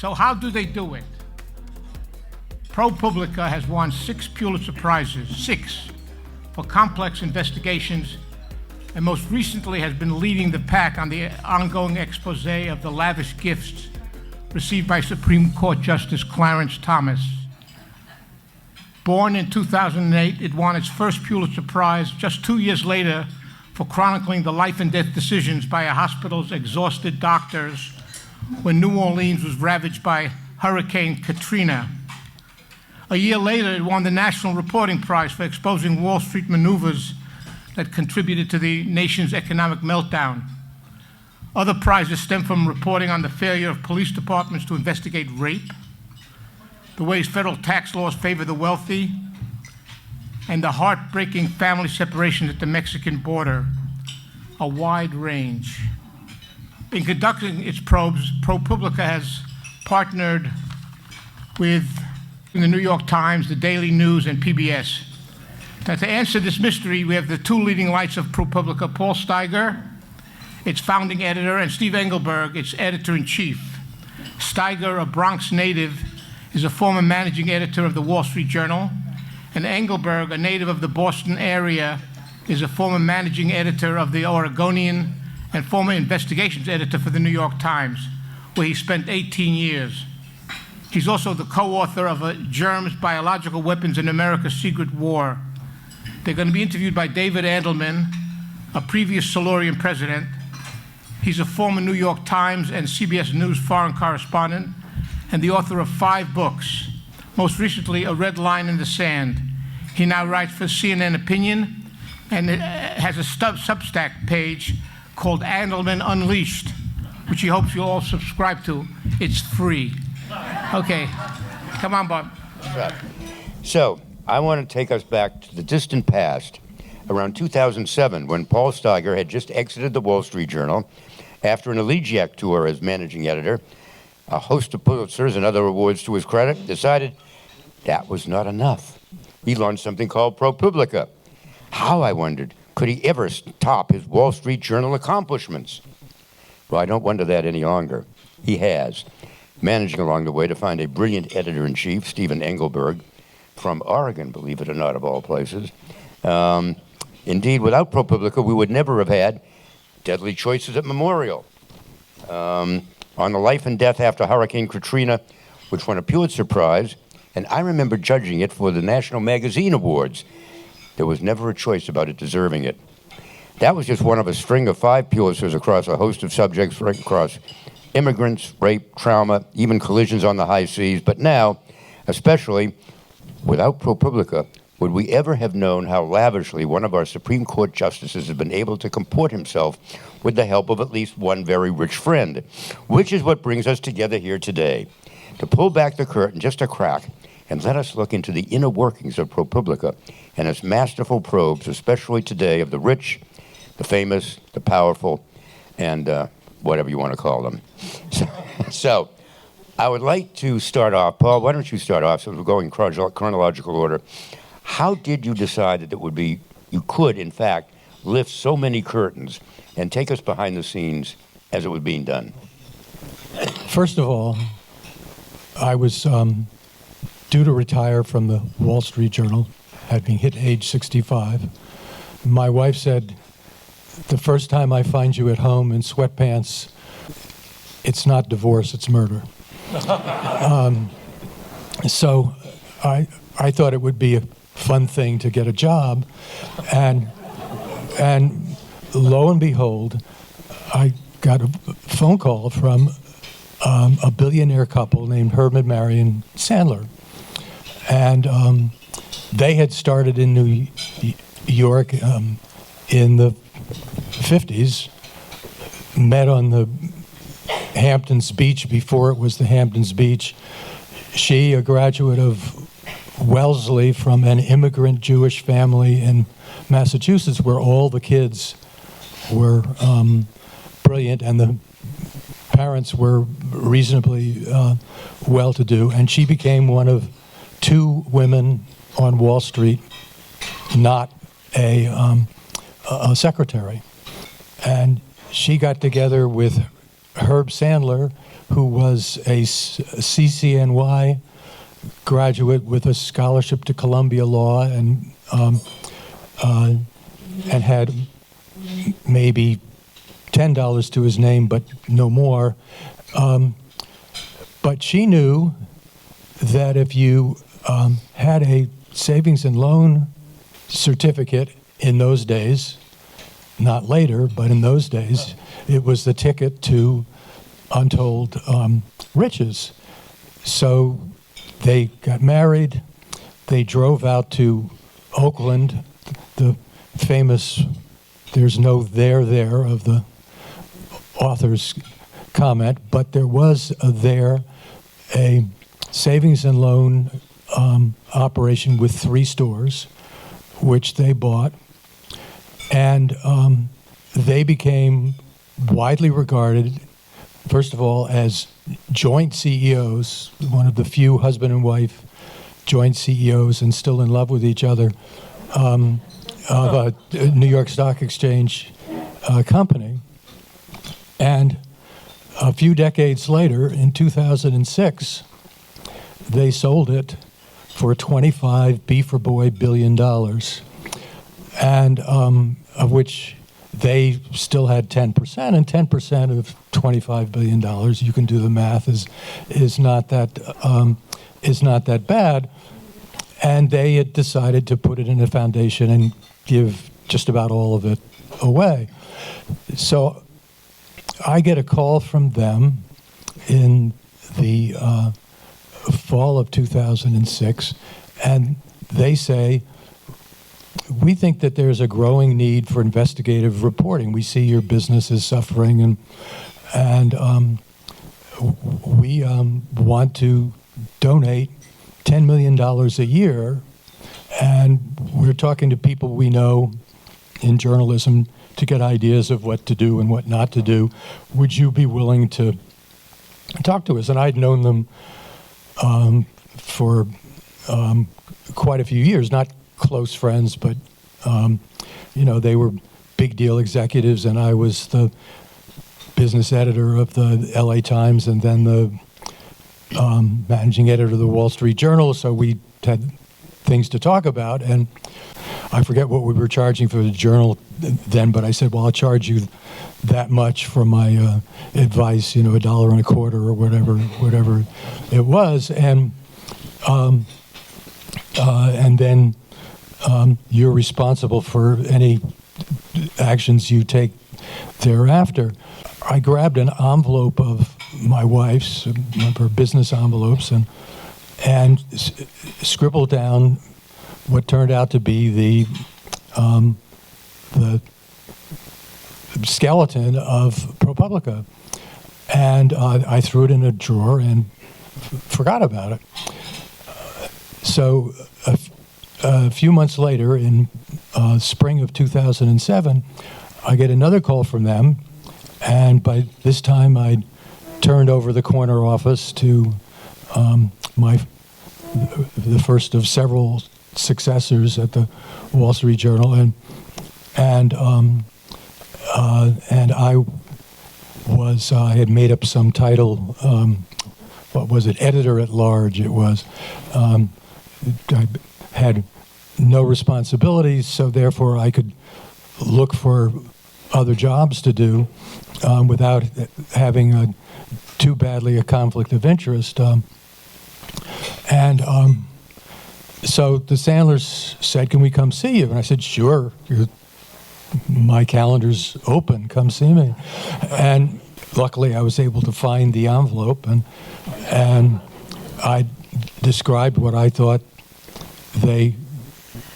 So how do they do it? ProPublica has won 6 Pulitzer Prizes, 6, for complex investigations, and most recently has been leading the pack on the ongoing expose of the lavish gifts received by Supreme Court Justice Clarence Thomas. Born in 2008, it won its first Pulitzer Prize just 2 years later for chronicling the life and death decisions by a hospital's exhausted doctors when New Orleans was ravaged by Hurricane Katrina. A year later, it won the National Reporting Prize for exposing Wall Street maneuvers that contributed to the nation's economic meltdown. Other prizes stem from reporting on the failure of police departments to investigate rape, the ways federal tax laws favor the wealthy, and the heartbreaking family separation at the Mexican border, a wide range. In conducting its probes, ProPublica has partnered with the New York Times, the Daily News, and PBS. Now, to answer this mystery, we have the 2 leading lights of ProPublica, Paul Steiger, its founding editor, and Steve Engelberg, its editor-in-chief. Steiger, a Bronx native, is a former managing editor of the Wall Street Journal, and Engelberg, a native of the Boston area, is a former managing editor of the Oregonian and former investigations editor for the New York Times, where he spent 18 years. He's also the co-author of Germs, Biological Weapons in America's Secret War. They're going to be interviewed by David Edelman, a previous Silurian president. He's a former New York Times and CBS News foreign correspondent and the author of 5 books, most recently A Red Line in the Sand. He now writes for CNN Opinion and has a Substack page called Edelman Unleashed, which he hopes you'll all subscribe to. It's free. Okay, come on, Bob. So, I want to take us back to the distant past, around 2007, when Paul Steiger had just exited the Wall Street Journal after an elegiac tour as managing editor. A host of Pulitzers and other awards to his credit, decided that was not enough. He launched something called ProPublica. How, I wondered, could he ever top his Wall Street Journal accomplishments? Well, I don't wonder that any longer. He has, managing along the way to find a brilliant editor-in-chief, Stephen Engelberg, from Oregon, believe it or not, of all places. Indeed, without ProPublica, we would never have had Deadly Choices at Memorial, on the life and death after Hurricane Katrina, which won a Pulitzer Prize, and I remember judging it for the National Magazine Awards. There was never a choice about it deserving it. That was just one of a string of 5 Pulitzers across a host of subjects right across immigrants, rape, trauma, even collisions on the high seas. But now, especially without ProPublica, would we ever have known how lavishly one of our Supreme Court justices has been able to comport himself with the help of at least one very rich friend, which is what brings us together here today, to pull back the curtain just a crack and let us look into the inner workings of ProPublica and its masterful probes, especially today, of the rich, the famous, the powerful, and whatever you want to call them. So I would like to start off. Paul, why don't you start off, so we're going in chronological order. How did you decide that it would be, you could, in fact, lift so many curtains and take us behind the scenes as it was being done? First of all, I was due to retire from the Wall Street Journal, having hit age 65. My wife said, the first time I find you at home in sweatpants, it's not divorce, it's murder. So I thought it would be a fun thing to get a job, and lo and behold, I got a phone call from a billionaire couple named Herb and Marion Sandler, and they had started in New York in the 50s, met on the Hamptons Beach before it was the Hamptons Beach. She, a graduate of Wellesley from an immigrant Jewish family in Massachusetts, where all the kids were brilliant and the parents were reasonably well-to-do, and she became one of 2 women on Wall Street, not a secretary. And she got together with Herb Sandler, who was a CCNY graduate with a scholarship to Columbia Law and had maybe $10 to his name, but no more. But she knew that if you had a savings and loan certificate in those days, not later, but in those days, it was the ticket to untold riches. So they got married. They drove out to Oakland, the famous "there's no there" of the author's comment, but there was a savings and loan operation with 3 stores, which they bought, and they became widely regarded, first of all, as joint CEOs, one of the few husband and wife joint CEOs and still in love with each other, of a New York Stock Exchange company. And a few decades later, in 2006, they sold it for $25 billion, and of which they still had 10%, and 10% of $25 billion, you can do the math, is not that bad. And they had decided to put it in a foundation and give just about all of it away. So I get a call from them in the fall of 2006, and they say, "We think that there's a growing need for investigative reporting. We see your business is suffering, and we want to donate $10 million a year, and we're talking to people we know in journalism to get ideas of what to do and what not to do. Would you be willing to talk to us?" And I'd known them for quite a few years, not close friends, but they were big deal executives, and I was the business editor of the LA Times and then the managing editor of the Wall Street Journal, so we had things to talk about. And I forget what we were charging for the Journal then, but I said, well, I'll charge you that much for my advice, $1.25 or whatever it was, and then you're responsible for any actions you take thereafter. I grabbed an envelope of my wife's, her business envelopes, and scribbled down what turned out to be the skeleton of ProPublica, and I threw it in a drawer and forgot about it. So a few months later, in spring of 2007, I get another call from them, and by this time I'd turned over the corner office to the first of several successors at the Wall Street Journal, and I had made up some title. What was it? Editor at large. It was. I had no responsibilities, so therefore I could look for other jobs to do without having too badly a conflict of interest. So the Sandlers said, "Can we come see you?" And I said, "Sure. My calendar's open. Come see me." And luckily, I was able to find the envelope, and I described what I thought they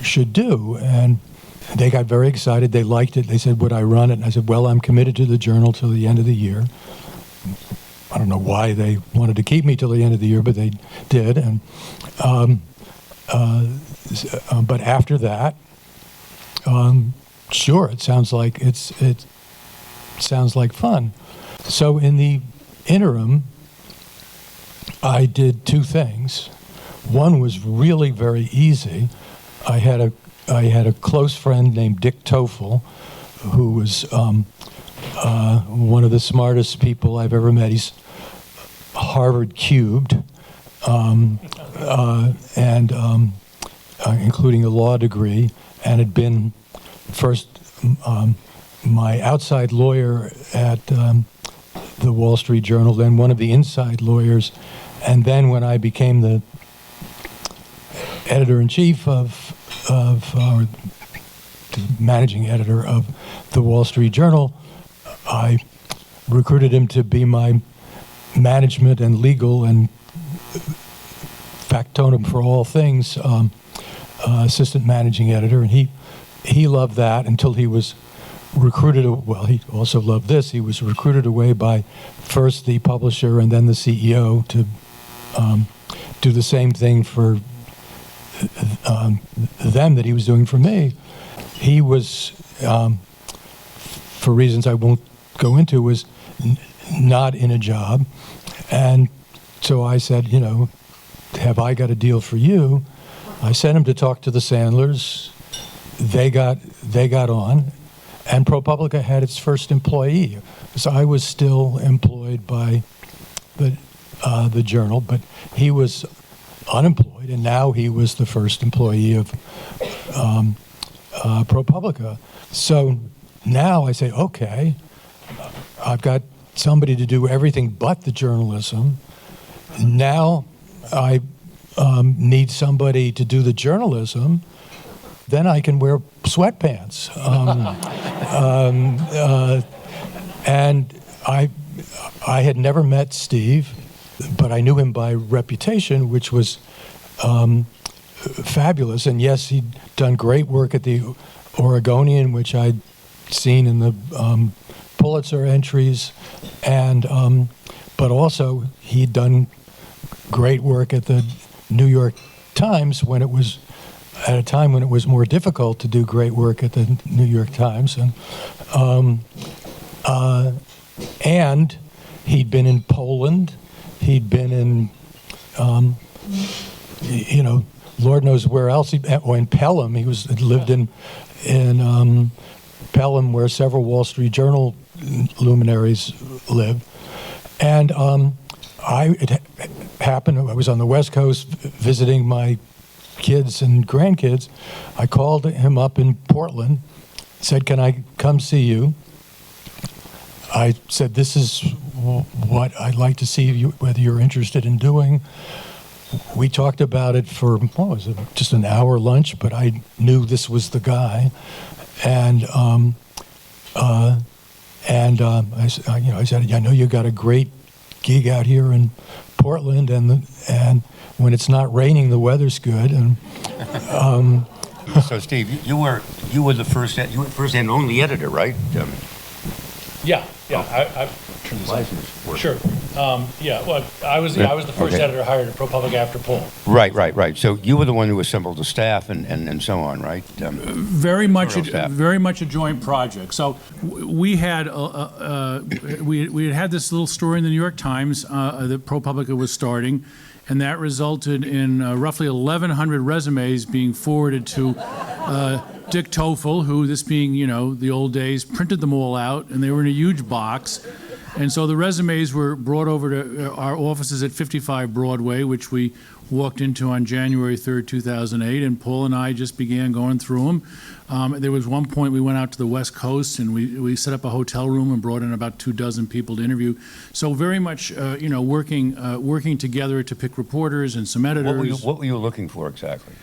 should do, and they got very excited. They liked it. They said, "Would I run it?" And I said, "Well, I'm committed to the Journal till the end of the year." I don't know why they wanted to keep me till the end of the year, but they did. And but after that, sure, it sounds like it sounds like fun. So in the interim, I did 2 things. One was really very easy. I had a close friend named Dick Toffel, who was one of the smartest people I've ever met. He's Harvard cubed, and including a law degree, and had been first my outside lawyer at the Wall Street Journal, then one of the inside lawyers, and then when I became the editor-in-chief or the managing editor of the Wall Street Journal, I recruited him to be my management and legal and factotum for all things assistant managing editor, and he loved that until he was recruited. Well, he also loved this. He was recruited away by first the publisher and then the CEO to do the same thing for them that he was doing for me. He was, for reasons I won't go into, was not in a job, and so I said, you know, have I got a deal for you? I sent him to talk to the Sandlers. They got on, and ProPublica had its first employee. So I was still employed by the journal, but he was unemployed, and now he was the first employee of ProPublica. So now I say, okay, I've got somebody to do everything but the journalism. Now I need somebody to do the journalism. Then I can wear sweatpants. And I had never met Steve, but I knew him by reputation, which was fabulous. And yes, he'd done great work at the Oregonian, which I'd seen in the Pulitzer entries, and but also he'd done great work at the New York Times when it was at a time when it was more difficult to do great work at the New York Times, and he'd been in Poland, he'd been in, you know, Lord knows where else. Or in Pelham, he lived in Pelham, where several Wall Street Journal luminaries lived, and it happened. I was on the West Coast visiting my kids and grandkids. I called him up in Portland, said, "Can I come see you?" I said, "This is what I'd like to see you, whether you're interested in doing." We talked about it for, what was it, just an hour lunch, but I knew this was the guy. And I said, "I know you got a great gig out here in Portland, and when it's not raining, the weather's good." And So, Steve, you were the first and only editor, right? Yeah. I turn this License on. work. Sure. Well, I was the first Okay. editor hired at ProPublica after Paul. Right. So you were the one who assembled the staff and so on, right? Very much staff. a joint project. So we had we had this little story in the New York Times that ProPublica was starting, and that resulted in roughly 1,100 resumes being forwarded to Dick Toffel, who, this being, you know, the old days, printed them all out, and they were in a huge box. And so the resumes were brought over to our offices at 55 Broadway, which we walked into on January 3rd, 2008, and Paul and I just began going through them. There was one point we went out to the West Coast, and we set up a hotel room and brought in about 24 people to interview. So very much, working together to pick reporters and some editors. What were you looking for exactly?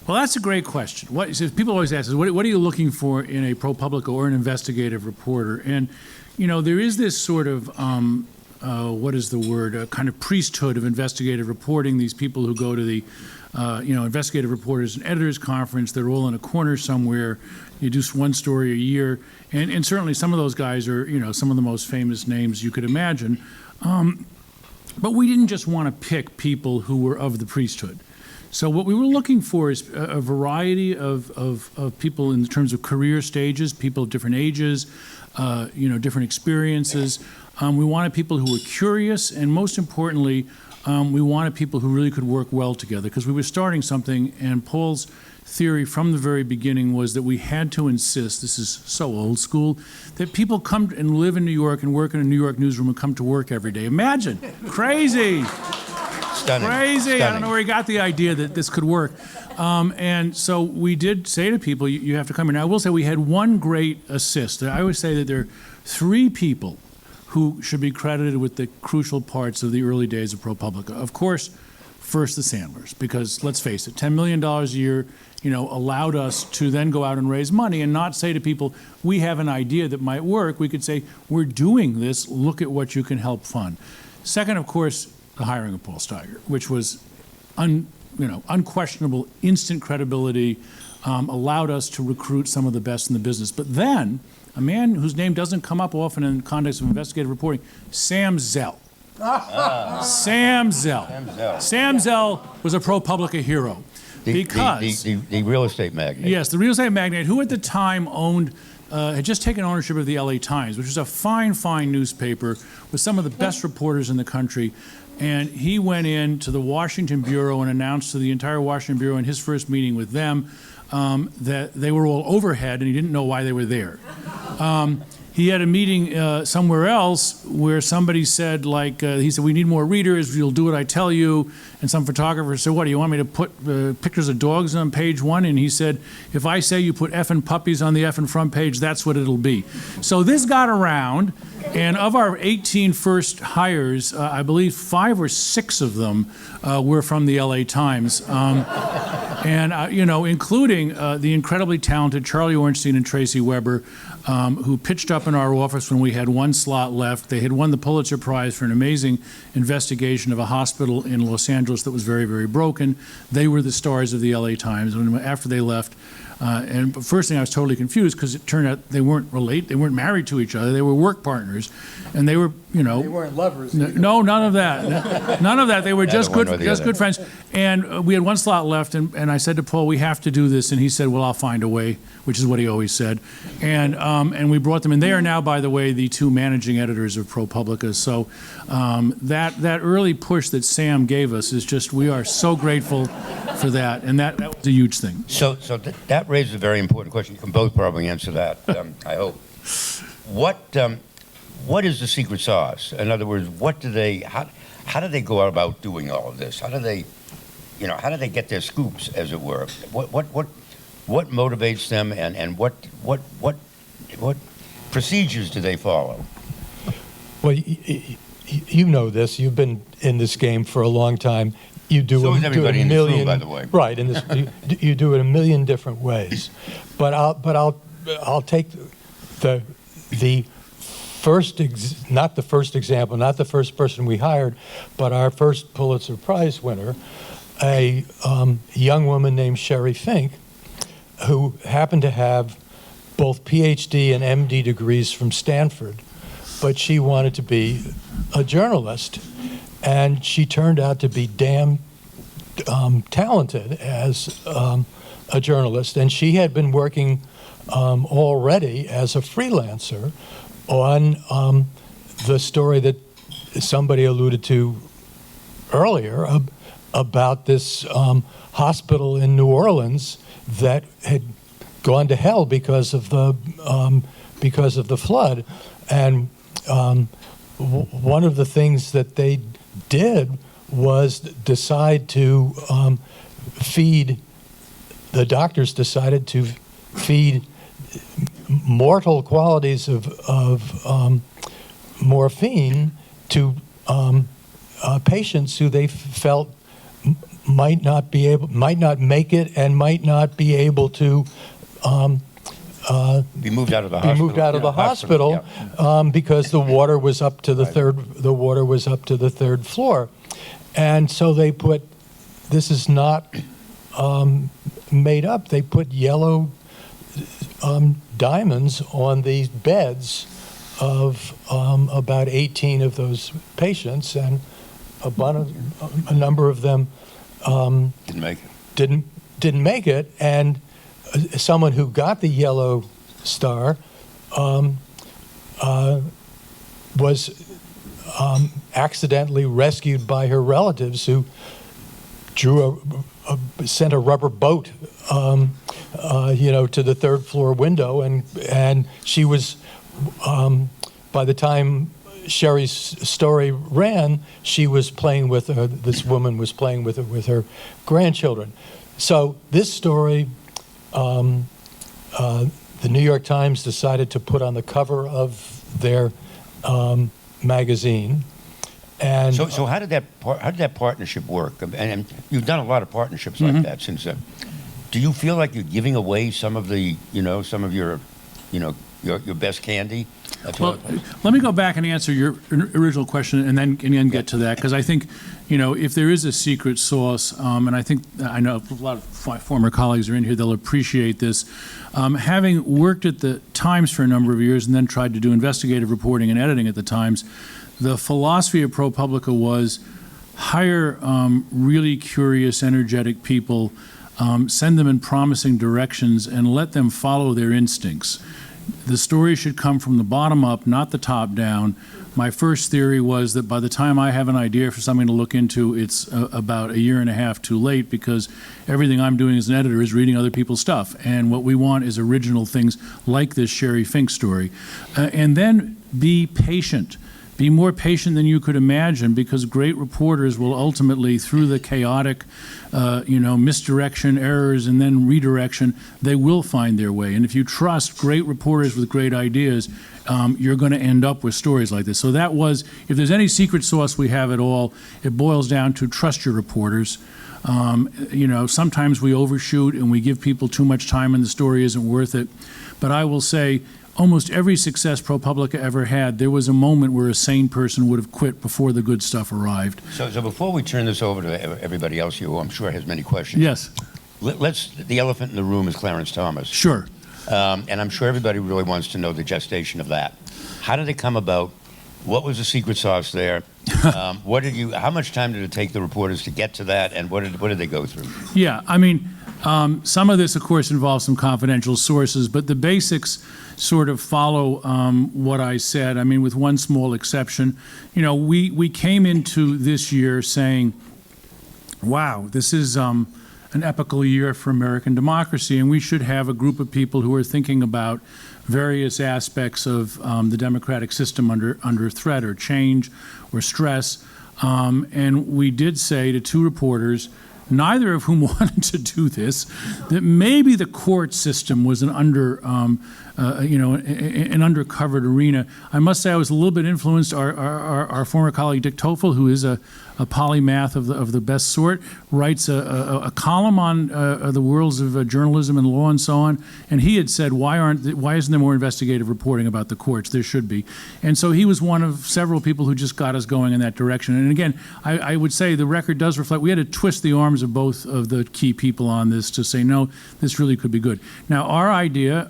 Well, that's a great question. People always ask us, what are you looking for in a ProPublica or an investigative reporter? And, you know, there is this sort of, what is the word, kind of priesthood of investigative reporting, these people who go to the, investigative reporters and editors conference. They're all in a corner somewhere. You do one story a year. And certainly some of those guys are, you know, some of the most famous names you could imagine. But we didn't just want to pick people who were of the priesthood. So what we were looking for is a variety of people in terms of career stages, people of different ages, different experiences. We wanted people who were curious, and most importantly, we wanted people who really could work well together, because we were starting something, and Paul's theory from the very beginning was that we had to insist, this is so old school, that people come and live in New York and work in a New York newsroom and come to work every day. Imagine. Crazy. Stunning. Crazy. Stunning. I don't know where he got the idea that this could work. And so we did say to people, you have to come here. Now, I will say we had one great assist. I always say that there are 3 people who should be credited with the crucial parts of the early days of ProPublica. Of course, first the Sandlers, because let's face it, $10 million a year, allowed us to then go out and raise money and not say to people, we have an idea that might work. We could say, we're doing this, look at what you can help fund. Second, of course, the hiring of Paul Steiger, which was unquestionable, instant credibility, allowed us to recruit some of the best in the business. But then, a man whose name doesn't come up often in the context of investigative reporting, Sam Zell. Sam Zell. Sam Zell was a ProPublica hero. The real estate magnate. Yes, the real estate magnate who at the time had just taken ownership of the LA Times, which was a fine, fine newspaper with some of the best reporters in the country. And he went into the Washington Bureau and announced to the entire Washington Bureau in his first meeting with them that they were all overhead and he didn't know why they were there. He had a meeting somewhere else where somebody said, he said, we need more readers, you'll do what I tell you. And some photographer said, what, do you want me to put pictures of dogs on page 1? And he said, if I say you put effing puppies on the effing front page, that's what it'll be. So this got around, and of our 18 first hires, I believe 5 or 6 of them were from the LA Times. Including the incredibly talented Charlie Ornstein and Tracy Weber, who pitched up in our office when we had 1 slot left. They had won the Pulitzer Prize for an amazing investigation of a hospital in Los Angeles that was very, very broken. They were the stars of the LA Times. And after they left, and first thing I was totally confused because it turned out they weren't married to each other. They were work partners, and they were, They weren't lovers. No, none of that. None of that. They were just good friends. And we had 1 slot left, and I said to Paul, we have to do this, and he said, well, I'll find a way, which is what he always said. And we brought them in. They are now, by the way, the 2 managing editors of ProPublica. So that early push that Sam gave us is just, we are so grateful for that, and that was a huge thing. So that raises a very important question. You can both probably answer that, I hope. What is the secret sauce? In other words, how do they go about doing all of this? How do they get their scoops, as it were? What motivates them, and what procedures do they follow? Well, you know this. You've been in this game for a long time. You do So is everybody in this room, million, by the way. right? You do it a million different ways. But I'll take the first not the first example, not the first person we hired, but our first Pulitzer Prize winner, a young woman named Sherry Fink, who happened to have both PhD and MD degrees from Stanford, but she wanted to be a journalist. And she turned out to be damn talented as a journalist. And she had been working already as a freelancer on the story that somebody alluded to earlier about this hospital in New Orleans that had gone to hell because of the flood. And one of the things that they did was decide to feed, the doctors decided to feed mortal qualities of morphine to patients who they felt might not make it and might not be able to Be moved out of the hospital. Because the water was up to the third floor. And so they put, this is not made up, they put yellow diamonds on these beds of about 18 of those patients, and a number of them Didn't make it. Didn't make it, and someone who got the yellow star was accidentally rescued by her relatives, who sent a rubber boat to the third floor window, and she was, by the time Sherry's story ran, she was playing with this woman was playing with her grandchildren. So this story, the New York Times decided to put on the cover of their magazine. And So how did that partnership work? And you've done a lot of partnerships like that since then. Do you feel like you're giving away some of the, some of your best candy? Well, let me go back and answer your original question and then get to that, because I think, if there is a secret sauce, and I know a lot of former colleagues are in here, they'll appreciate this. Having worked at the Times for a number of years and then tried to do investigative reporting and editing at the Times, the philosophy of ProPublica was hire really curious, energetic people, send them in promising directions, and let them follow their instincts. The story should come from the bottom up, not the top down. My first theory was that by the time I have an idea for something to look into, it's about a year and a half too late, because everything I'm doing as an editor is reading other people's stuff. And what we want is original things like this Sherry Fink story. And then be patient. Be more patient than you could imagine, because great reporters will ultimately, through the chaotic, misdirection, errors, and then redirection, they will find their way. And if you trust great reporters with great ideas, you're going to end up with stories like this. So that was, if there's any secret sauce we have at all, it boils down to trust your reporters. Sometimes we overshoot and we give people too much time and the story isn't worth it. But I will say, almost every success ProPublica ever had, there was a moment where a sane person would have quit before the good stuff arrived. So before we turn this over to everybody else here, who I'm sure has many questions. Yes. The elephant in the room is Clarence Thomas. Sure. And I'm sure everybody really wants to know the gestation of that. How did it come about? What was the secret sauce there? How much time did it take the reporters to get to that, and what did they go through? Yeah, some of this, of course, involves some confidential sources, but the basics sort of follow what I said. With one small exception. We came into this year saying, wow, this is an epical year for American democracy, and we should have a group of people who are thinking about various aspects of the democratic system under threat or change or stress. And we did say to two reporters, neither of whom wanted to do this, that maybe the court system was an undercovered arena. I must say I was a little bit influenced. Our former colleague Dick Toffel, who is a polymath of the best sort, writes a column on the worlds of journalism and law and so on. And he had said, why isn't there more investigative reporting about the courts? There should be. And so he was one of several people who just got us going in that direction. And again, I would say the record does reflect, we had to twist the arms of both of the key people on this to say, no, this really could be good. Now, our idea,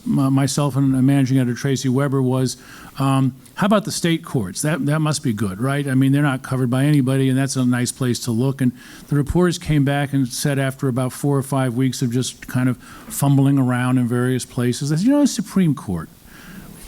myself and managing editor Tracy Weber, was, how about the state courts? That must be good, right? They're not covered by anybody, and that's a nice place to look. And the reporters came back and said, after about 4 or 5 weeks of just kind of fumbling around in various places, they said, the Supreme Court,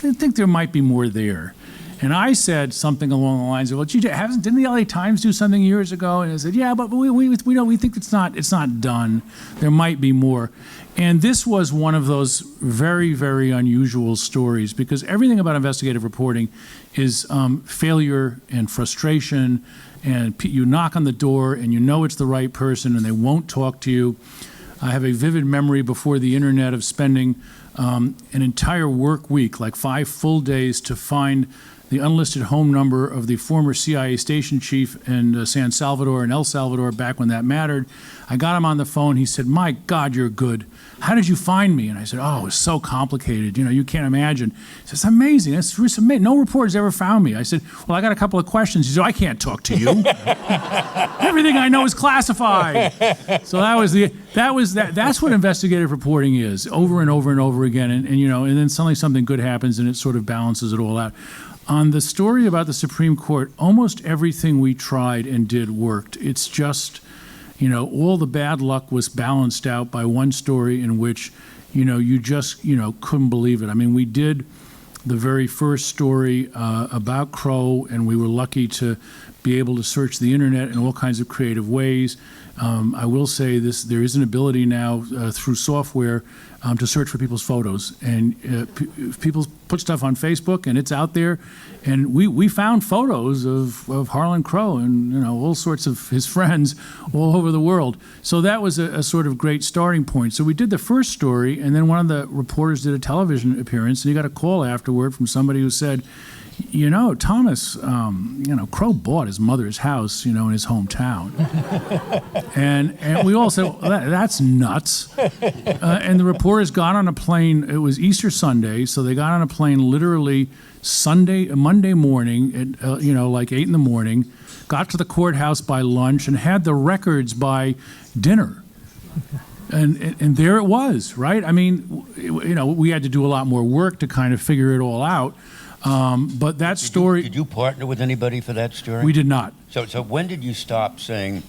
I think there might be more there. And I said something along the lines of, well, gee, didn't the LA Times do something years ago? And I said, yeah, but we think it's not done. There might be more. And this was one of those very, very unusual stories, because everything about investigative reporting is failure and frustration, and you knock on the door and you know it's the right person and they won't talk to you. I have a vivid memory before the internet of spending an entire work week, like 5 full days, to find the unlisted home number of the former CIA station chief in San Salvador and El Salvador, back when that mattered. I got him on the phone. He said, my God, you're good. How did you find me? And I said, oh, it was so complicated. You can't imagine. He said, it's amazing. It's amazing. No reporter's ever found me. I said, well, I got a couple of questions. He said, I can't talk to you. Everything I know is classified. So that's what investigative reporting is, over and over and over again. And then suddenly something good happens and it sort of balances it all out. On the story about the Supreme Court, almost everything we tried and did worked. It's just, all the bad luck was balanced out by one story in which, you just, couldn't believe it. We did the very first story about Crow, and we were lucky to be able to search the internet in all kinds of creative ways. I will say this: there is an ability now through software to search for people's photos, and people put stuff on Facebook, and it's out there. And we found photos of Harlan Crow and all sorts of his friends all over the world. So that was a sort of great starting point. So we did the first story, and then one of the reporters did a television appearance, and he got a call afterward from somebody who said, Thomas, Crow bought his mother's house, in his hometown. and we all said, well, that's nuts. And the reporters got on a plane. It was Easter Sunday, so they got on a plane literally Monday morning at, like 8 in the morning, got to the courthouse by lunch, and had the records by dinner. And there it was, right? I mean, we had to do a lot more work to kind of figure it all out. But that story... Did you partner with anybody for that story? We did not. So when did you stop saying,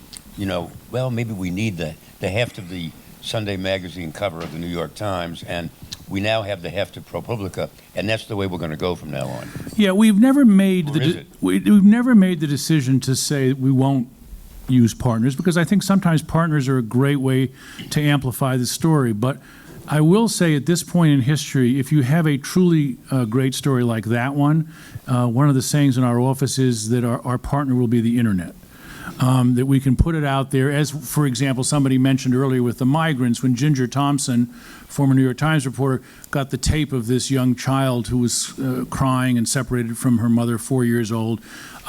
well, maybe we need the heft of the Sunday magazine cover of the New York Times, and we now have the heft of ProPublica, and that's the way we're going to go from now on? Yeah, we've never made we've never made the decision to say we won't use partners, because I think sometimes partners are a great way to amplify the story. But I will say at this point in history, if you have a truly great story like that one of the sayings in our office is that our partner will be the internet. That we can put it out there, as, for example, somebody mentioned earlier with the migrants, when Ginger Thompson, former New York Times reporter, got the tape of this young child who was crying and separated from her mother, 4 years old.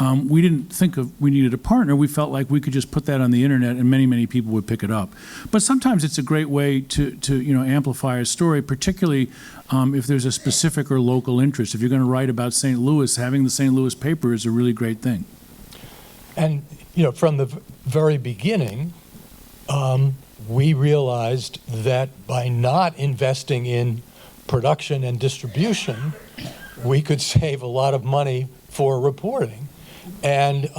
We didn't think we needed a partner. We felt like we could just put that on the internet and many, many people would pick it up. But sometimes it's a great way to amplify a story, particularly if there's a specific or local interest. If you're going to write about St. Louis, having the St. Louis paper is a really great thing. And from the very beginning, we realized that by not investing in production and distribution, we could save a lot of money for reporting. And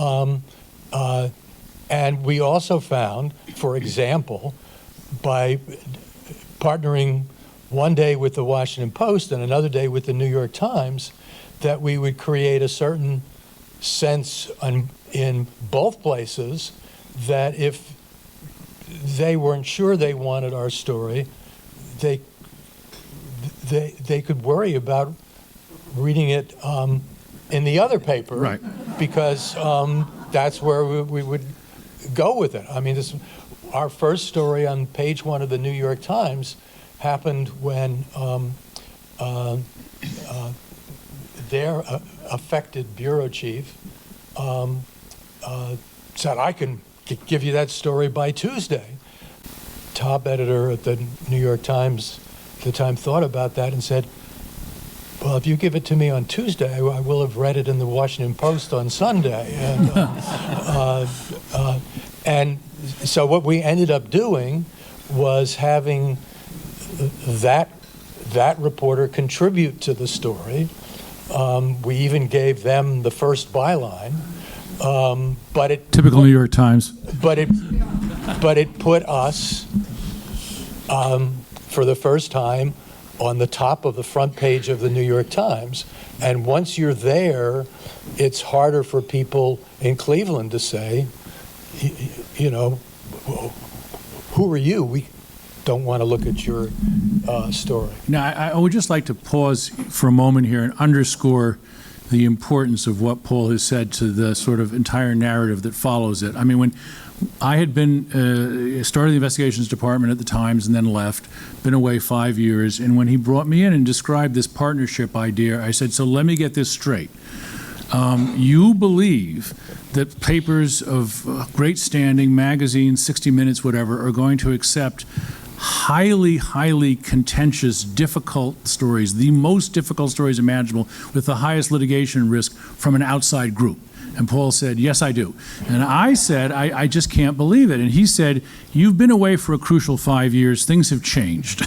we also found, for example, by partnering one day with the Washington Post and another day with the New York Times, that we would create a certain sense in both places that if they weren't sure they wanted our story, they could worry about reading it in the other paper, right? Because that's where we would go with it. I mean, our first story on page 1 of the New York Times happened when their affected bureau chief said, I can give you that story by Tuesday. Top editor at the New York Times at the time thought about that and said, well, if you give it to me on Tuesday, I will have read it in the Washington Post on Sunday. And so what we ended up doing was having that reporter contribute to the story. We even gave them the first byline. But it Typical New York Times. But it put us for the first time on the top of the front page of the New York Times. And once you're there, it's harder for people in Cleveland to say, who are you? We don't want to look at your story. Now, I would just like to pause for a moment here and underscore the importance of what Paul has said to the sort of entire narrative that follows it. I mean, when I had been started the investigations department at the Times and then left, been away 5 years, and when he brought me in and described this partnership idea, I said, so let me get this straight. You believe that papers of great standing, magazines, 60 Minutes, whatever, are going to accept highly, highly contentious, difficult stories, the most difficult stories imaginable, with the highest litigation risk from an outside group? And Paul said, yes, I do. And I said, I just can't believe it. And he said, you've been away for a crucial 5 years. Things have changed.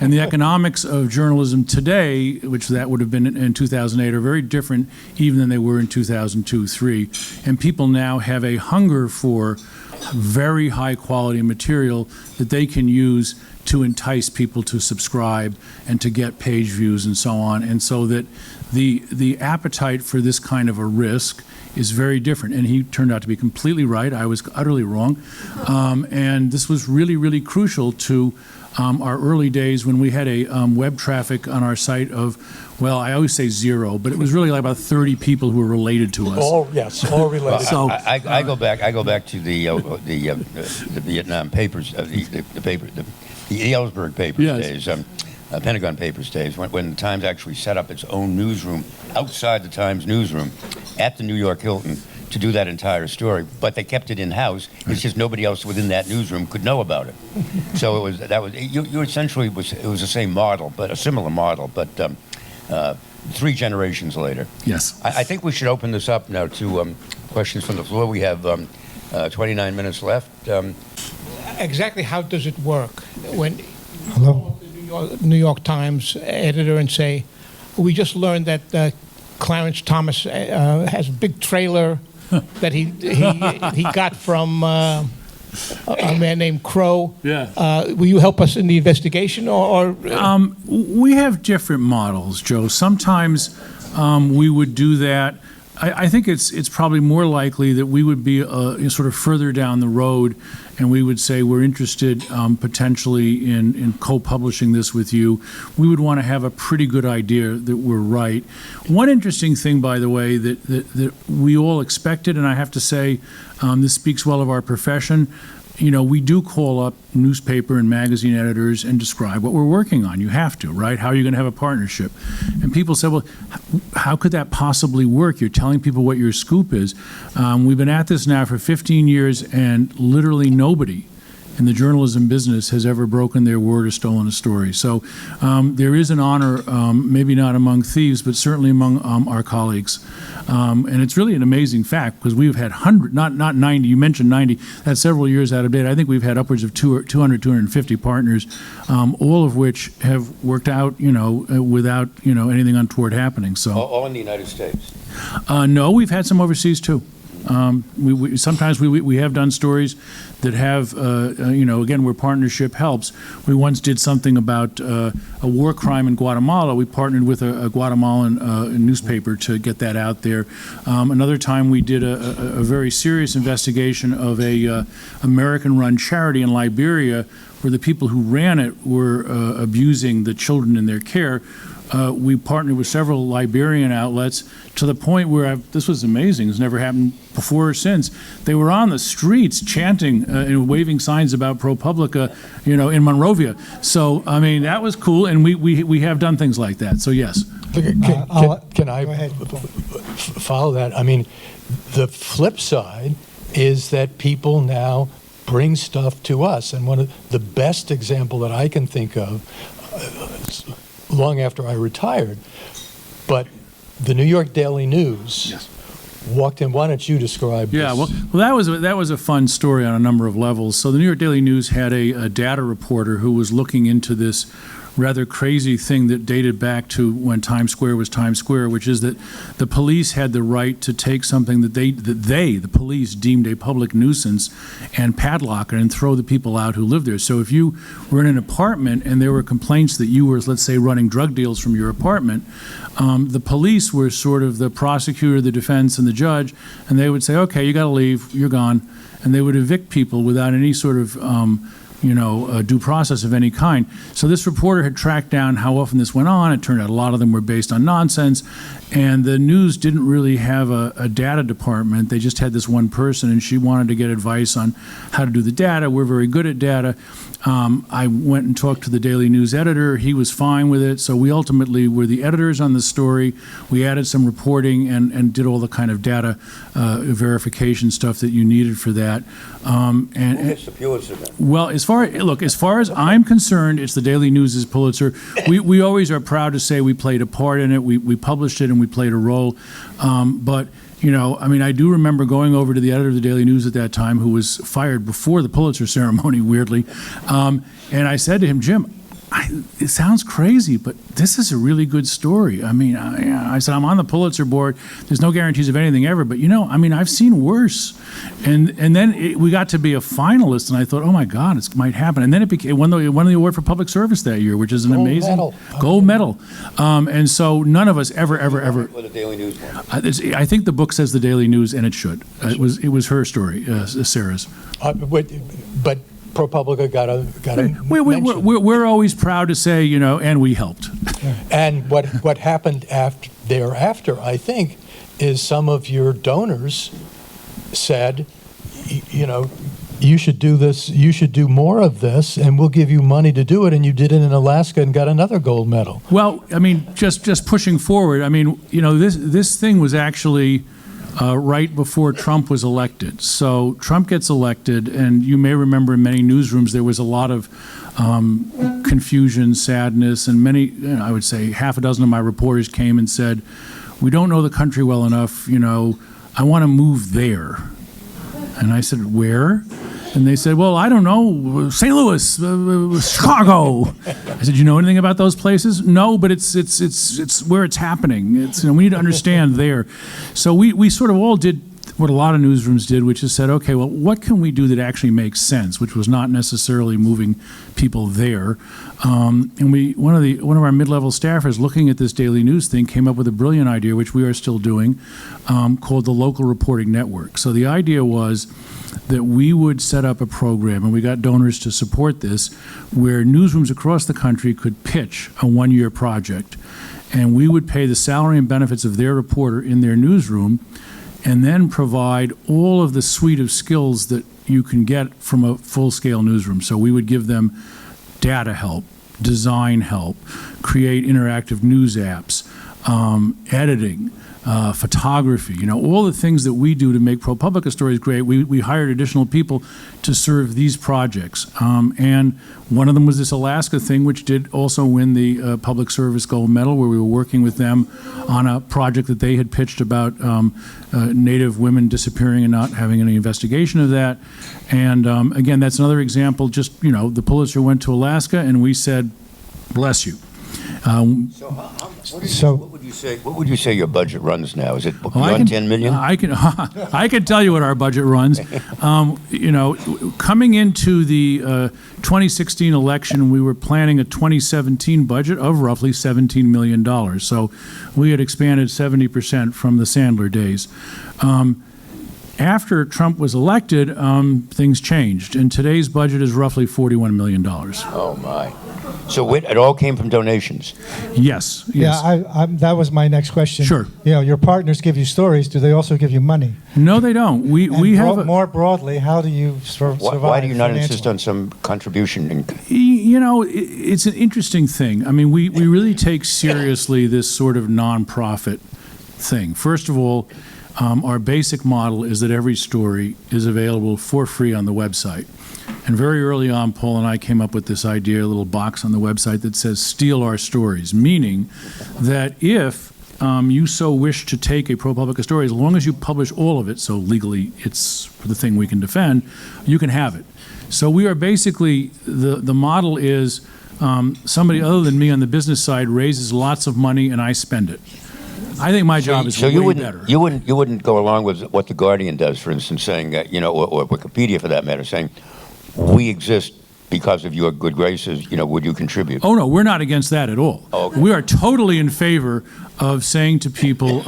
And the economics of journalism today, which that would have been in 2008, are very different even than they were in 2002, 2003. And people now have a hunger for very high quality material that they can use to entice people to subscribe and to get page views and so on. And so that the appetite for this kind of a risk is very different. And he turned out to be completely right. I was utterly wrong. And this was really, really crucial to our early days when we had a web traffic on our site of, well, I always say 0, but it was really like about 30 people who were related to us. All related. So I go back to the Vietnam papers, the Engelberg papers Yes. days, Pentagon papers days, when the Times actually set up its own newsroom outside the Times newsroom at the New York Hilton to do that entire story, but they kept it in-house. It's just nobody else within that newsroom could know about it. So you essentially it was the same model, but a similar model, but 3 generations later. Yes. I think we should open this up now to questions from the floor. We have 29 minutes left. Exactly how does it work when Hello. the New York Times editor and say, we just learned that Clarence Thomas has a big trailer that he got from a man named Crow. Yeah. Will you help us in the investigation, or We have different models, Joe. Sometimes we would do that. I think it's probably more likely that we would be sort of further down the road, and we would say we're interested potentially in co-publishing this with you. We would want to have a pretty good idea that we're right. One interesting thing, by the way, that we all expected, and I have to say this speaks well of our profession. You know, we do call up newspaper and magazine editors and describe what we're working on. You have to, right? How are you going to have a partnership? And people say, well, how could that possibly work? You're telling people what your scoop is. We've been at this now for 15 years, and literally nobody in the journalism business has ever broken their word or stolen a story. So there is an honor, maybe not among thieves, but certainly among our colleagues. And it's really an amazing fact, because we've had not 90, you mentioned 90, that's several years out of date. I think we've had upwards of 200, 250 partners, all of which have worked out, without, anything untoward happening. So All in the United States. no, we've had some overseas too. Sometimes we have done stories that have, again, where partnership helps. We once did something about a war crime in Guatemala. We partnered with a Guatemalan newspaper to get that out there. Another time we did a very serious investigation of a American-run charity in Liberia, where the people who ran it were abusing the children in their care. We partnered with several Liberian outlets to the point where this was amazing. It's never happened before or since. They were on the streets chanting and waving signs about ProPublica, in Monrovia. So, I mean, that was cool, and we have done things like that. So, yes. Can I go ahead. follow that? I mean, the flip side is that people now bring stuff to us. And one of the best example that I can think of, long after I retired, but the New York Daily News walked in. Why don't you describe Yeah, this? well, that was a fun story on a number of levels. So the New York Daily News had a data reporter who was looking into this rather crazy thing that dated back to when Times Square was Times Square, which is that the police had the right to take something that the police deemed a public nuisance and padlock it and throw the people out who lived there. So if you were in an apartment and there were complaints that you were, let's say, running drug deals from your apartment, the police were sort of the prosecutor, the defense, and the judge, and they would say, okay, you got to leave, you're gone, and they would evict people without any sort of due process of any kind. So this reporter had tracked down how often this went on. It turned out a lot of them were based on nonsense, and the news didn't really have a data department. They just had this one person, and she wanted to get advice on how to do the data. We're very good at data. I went and talked to the Daily News editor. He was fine with it. So we ultimately were the editors on the story. We added some reporting and did all the kind of data verification stuff that you needed for that. Who gets the Pulitzer then? Well, as far as I'm concerned, it's the Daily News' Pulitzer. We always are proud to say we played a part in it. We published it and we played a role. But I do remember going over to the editor of the Daily News at that time, who was fired before the Pulitzer ceremony, weirdly. And I said to him, Jim, it sounds crazy, but this is a really good story. I mean, I said, I'm on the Pulitzer board. There's no guarantees of anything ever, but I mean, I've seen worse. And then we got to be a finalist, and I thought, oh my God, it might happen. And then it won the award for public service that year, which is an amazing gold medal. And so none of us ever. Well, the Daily News one. I think the book says the Daily News, and it should. It was her story, Sarah's. But ProPublica got a mention. We're always proud to say, and we helped. And what happened thereafter, I think, is some of your donors said, you should do this, you should do more of this, and we'll give you money to do it. And you did it in Alaska and got another gold medal. Well, I mean, just pushing forward. I mean, this thing was actually right before Trump was elected. So Trump gets elected, and you may remember in many newsrooms there was a lot of confusion, sadness, and many, I would say half a dozen of my reporters came and said, we don't know the country well enough, I want to move there. And I said, where? And they said, well, I don't know, St. Louis, Chicago. I said, you know anything about those places? No, but it's where it's happening. We need to understand there. So we sort of all did what a lot of newsrooms did, which is said, okay, well, what can we do that actually makes sense, which was not necessarily moving people there. And one of our mid-level staffers looking at this Daily News thing came up with a brilliant idea, which we are still doing, called the Local Reporting Network. So the idea was that we would set up a program, and we got donors to support this, where newsrooms across the country could pitch a one-year project, and we would pay the salary and benefits of their reporter in their newsroom, and then provide all of the suite of skills that you can get from a full-scale newsroom. So we would give them data help, design help, create interactive news apps, editing, photography, all the things that we do to make ProPublica stories great. We hired additional people to serve these projects. And one of them was this Alaska thing, which did also win the Public Service Gold Medal, where we were working with them on a project that they had pitched about Native women disappearing and not having any investigation of that. And again, that's another example. Just, the Pulitzer went to Alaska, and we said, bless you. What would you say your budget runs now? Is it beyond 10 million? I can tell you what our budget runs. Coming into the 2016 election, we were planning a 2017 budget of roughly $17 million. So we had expanded 70% from the Sandler days. After Trump was elected, things changed, and today's budget is roughly $41 million. Oh, my. So it all came from donations? Yes. Yeah, that was my next question. Sure. Your partners give you stories. Do they also give you money? No, they don't. We have more broadly, how do you survive? Why do you not insist on some contribution? It's an interesting thing. I mean, we really take seriously this sort of nonprofit thing. First of all, our basic model is that every story is available for free on the website. And very early on, Paul and I came up with this idea, a little box on the website that says, steal our stories, meaning that if you so wish to take a ProPublica story, as long as you publish all of it, so legally it's the thing we can defend, you can have it. So we are basically, the model is somebody other than me on the business side raises lots of money and I spend it. I think my job is way better. You wouldn't go along with what The Guardian does, for instance, saying, or Wikipedia for that matter, saying, we exist because of your good graces, would you contribute? Oh, no, we're not against that at all. Okay. We are totally in favor of saying to people,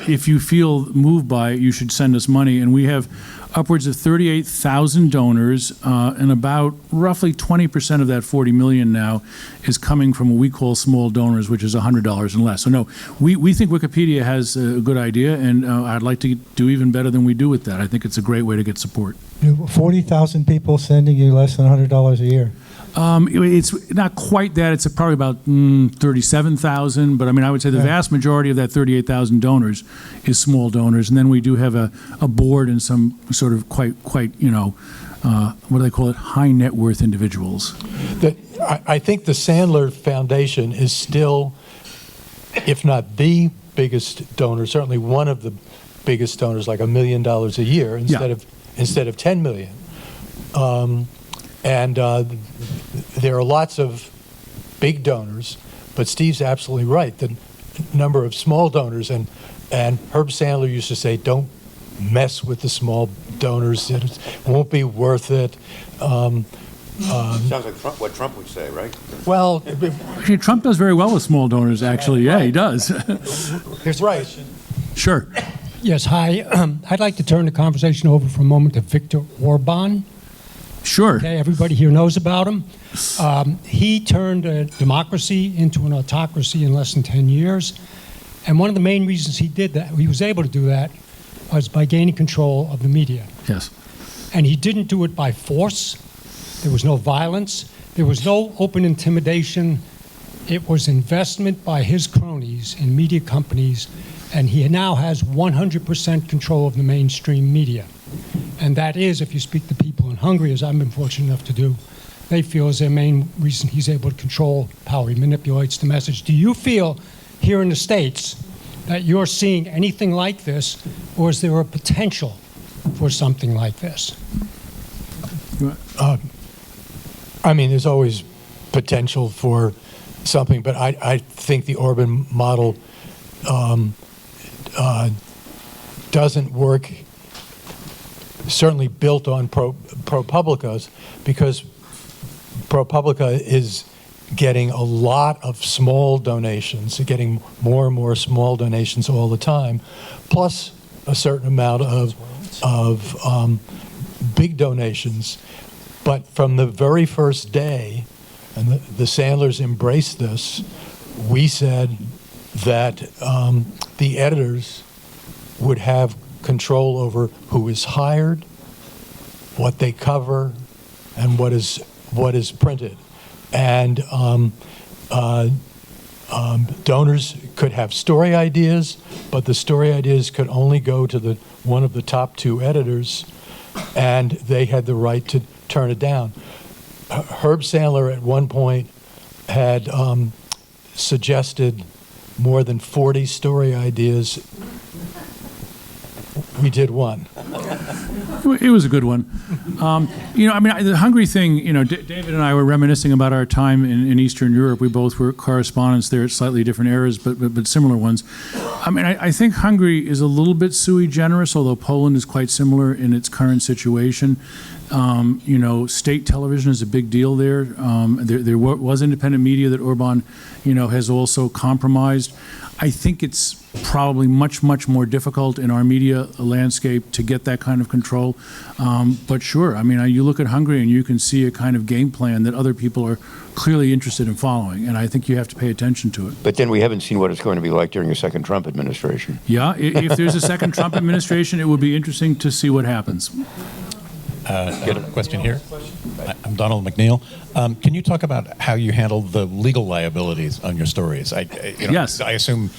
if you feel moved by it, you should send us money. And we have upwards of 38,000 donors, and about roughly 20% of that 40 million now is coming from what we call small donors, which is $100 and less. So no, we think Wikipedia has a good idea, and I'd like to do even better than we do with that. I think it's a great way to get support. 40,000 people sending you less than $100 a year. It's not quite that. It's probably about 37,000. But I mean, I would say the vast majority of that 38,000 donors is small donors, and then we do have a board and some sort of quite what do they call it? High net worth individuals. I think the Sandler Foundation is still, if not the biggest donor, certainly one of the biggest donors, like $1 million a year instead of 10 million. And there are lots of big donors, but Steve's absolutely right. The number of small donors, and Herb Sandler used to say, don't mess with the small donors. It won't be worth it. Sounds like what Trump would say, right? Well, Actually, Trump does very well with small donors, actually. Yeah, he does. Here's a right. question. Sure. Yes, hi. I'd like to turn the conversation over for a moment to Viktor Orban. Sure. Okay, everybody here knows about him. He turned a democracy into an autocracy in less than 10 years. And one of the main reasons he did that, he was able to do that, was by gaining control of the media. Yes. And he didn't do it by force. There was no violence. There was no open intimidation. It was investment by his cronies in media companies, and he now has 100% control of the mainstream media. And that is, if you speak to people in Hungary, as I've been fortunate enough to do, they feel is their main reason he's able to control how he manipulates the message. Do you feel here in the States that you're seeing anything like this, or is there a potential for something like this? I mean, there's always potential for something, but I think the Orban model doesn't work, certainly built on ProPublica's, because ProPublica is getting a lot of small donations, getting more and more small donations all the time, plus a certain amount of big donations. But from the very first day, and the Sandlers embraced this, we said that the editors would have control over who is hired, what they cover, and what is printed. And donors could have story ideas, but the story ideas could only go to one of the top two editors, and they had the right to turn it down. Herb Sandler at one point had suggested more than 40 story ideas. We did one. It was a good one. I mean, the Hungary thing, David and I were reminiscing about our time in Eastern Europe. We both were correspondents there at slightly different eras, but similar ones. I mean, I think Hungary is a little bit sui generis, although Poland is quite similar in its current situation. State television is a big deal there. There was independent media that Orban, has also compromised. I think it's probably much, much more difficult in our media landscape to get that kind of control. But sure, I mean, you look at Hungary and you can see a kind of game plan that other people are clearly interested in following, and I think you have to pay attention to it. But then we haven't seen what it's going to be like during a second Trump administration. Yeah, if there's a second Trump administration, it would be interesting to see what happens. Get a question here. I'm Donald McNeil. Can you talk about how you handle the legal liabilities on your stories? Yes. I assume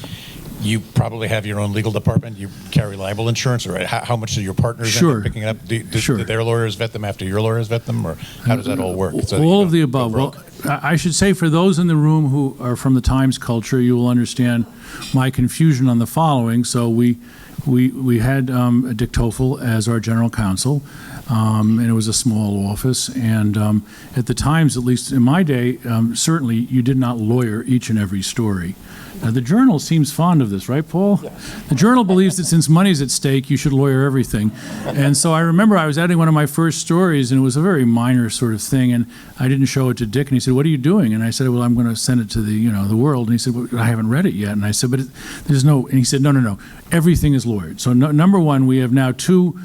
you probably have your own legal department. You carry libel insurance, or how much do your partners end up picking it up? Do their lawyers vet them after your lawyers vet them, or how does that all work? All of the above. Well, I should say, for those in the room who are from the Times culture, you will understand my confusion on the following. So we had Dick Toffel as our general counsel, and it was a small office. And at the Times, at least in my day, certainly you did not lawyer each and every story. Now, the Journal seems fond of this, right, Paul? Yes. The Journal believes that since money's at stake, you should lawyer everything. And so I remember I was editing one of my first stories, and it was a very minor sort of thing, and I didn't show it to Dick, and he said, "What are you doing?" And I said, "Well, I'm going to send it to the World." And he said, "Well, I haven't read it yet." And I said, "But there's no," and he said, no, everything is lawyered. So number one, we have now two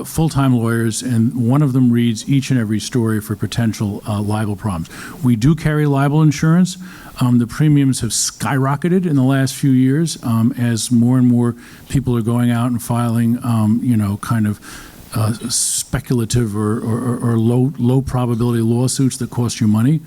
full-time lawyers, and one of them reads each and every story for potential libel problems. We do carry libel insurance. The premiums have skyrocketed in the last few years as more and more people are going out and filing, kind of speculative or low probability lawsuits that cost you money.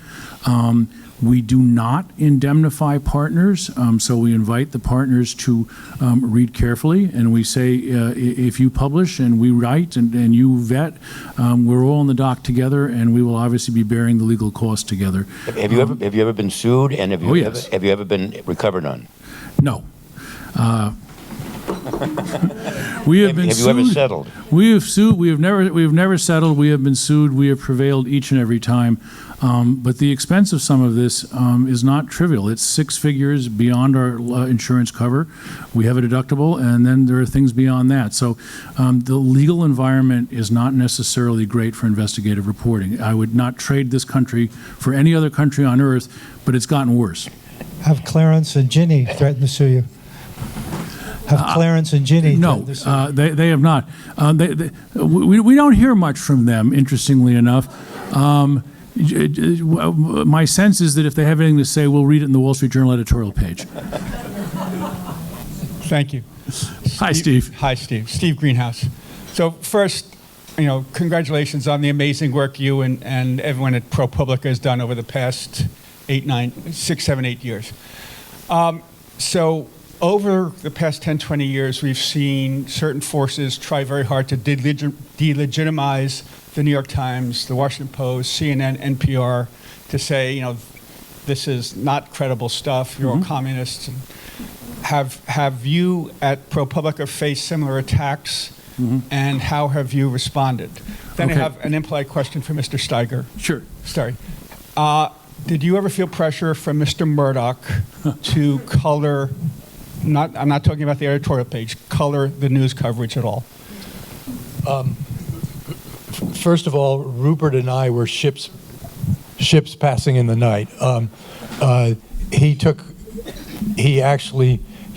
We do not indemnify partners, so we invite the partners to read carefully, and we say, if you publish and we write and you vet, we're all in the dock together, and we will obviously be bearing the legal costs together. Have you ever been sued, and have you yes. ever been recovered on? No. We have been Have sued. you ever settled? We have sued. We have never settled. We have been sued. We have prevailed each and every time. But the expense of some of this is not trivial. It's 6 figures beyond our insurance cover. We have a deductible, and then there are things beyond that. So the legal environment is not necessarily great for investigative reporting. I would not trade this country for any other country on earth, but it's gotten worse. Have Clarence and Ginny threatened to sue you? Have Clarence and Ginny No, threatened to sue you? they have not. We don't hear much from them, interestingly enough. My sense is that if they have anything to say, we'll read it in the Wall Street Journal editorial page. Thank you. Hi, Steve. Hi, Steve. Steve Greenhouse. So first, congratulations on the amazing work you and everyone at ProPublica has done over the past 6, 7, 8 years. So over the past 10, 20 years, we've seen certain forces try very hard to delegitimize the New York Times, the Washington Post, CNN, NPR, to say, this is not credible stuff, you're all communists. Have you at ProPublica faced similar attacks, and how have you responded? Then I have an implied question for Mr. Steiger. Sure. Sorry. Did you ever feel pressure from Mr. Murdoch to color, I'm not talking about the editorial page, color the news coverage at all? First of all, Rupert and I were ships passing in the night. He